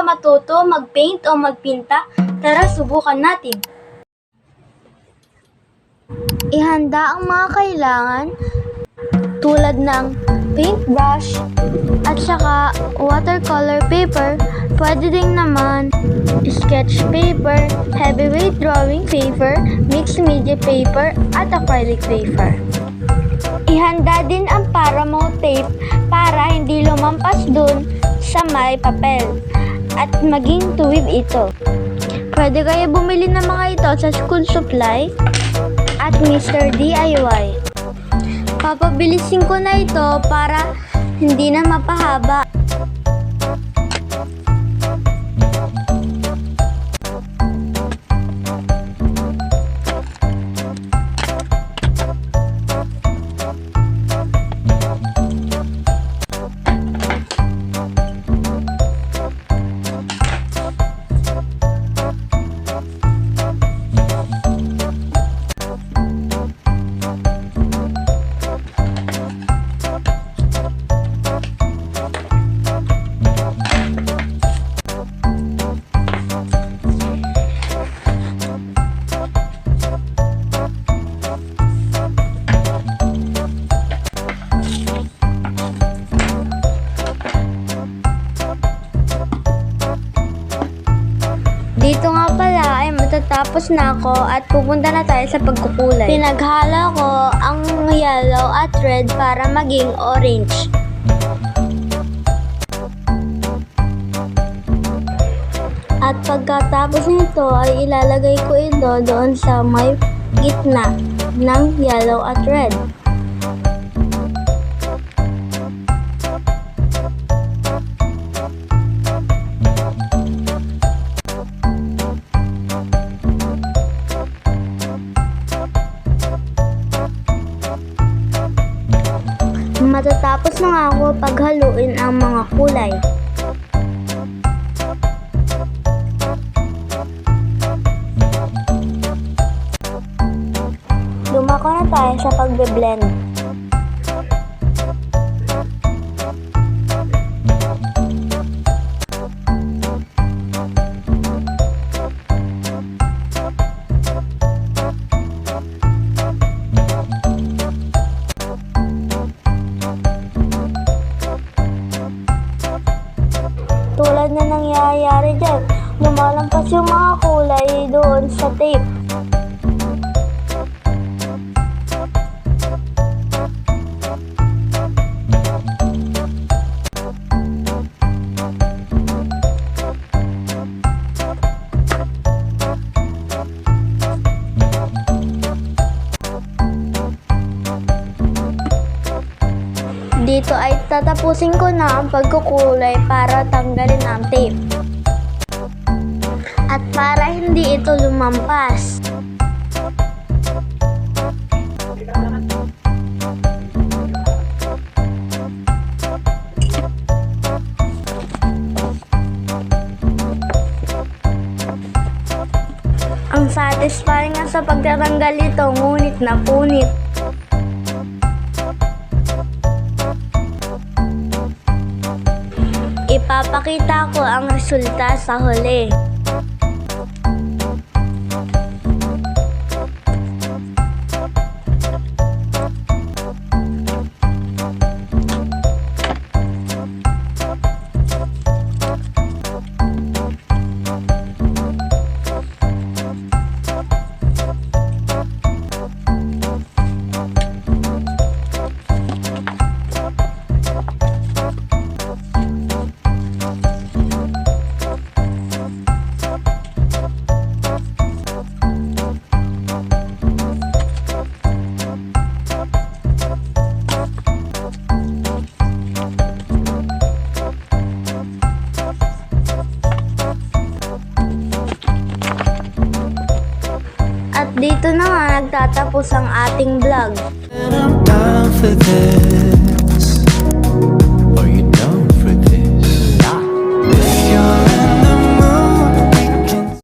matuto mag-paint o magpinta? Tara, subukan natin. Ihanda ang mga kailangan tulad ng paintbrush at saka watercolor paper. Pwede din naman sketch paper, heavyweight drawing paper, mixed media paper at acrylic paper. Ihanda din ang Paramount tape para hindi lumampas dun sa may papel at maging tuwid ito. Pwede kayo bumili ng mga ito sa school supply at Mr. DIY. Papabilisin ko na ito para hindi na mapahaba. Dito nga pala ay matatapos na ako at pupunta na tayo sa pagkukulay. Pinaghala ko ang yellow at red para maging orange. At pagkatapos nito ay ilalagay ko ito doon sa may gitna ng yellow at red. Matatapos na nga ako paghaluin ang mga kulay. Dumako na tayo sa pagbe-blend. Tulad na nangyayari dyan, lumalampas yung mga kulay doon sa tape. Dito ay tatapusin ko na ang pagkukulay para tanggalin ang tape. At para hindi ito lumampas. Ang satisfying nga sa pagtatanggal ito, ngunit na punit. Ipapakita ko ang resulta sa huli. Dito na nga nagtatapos ang ating vlog. And I'm down for this.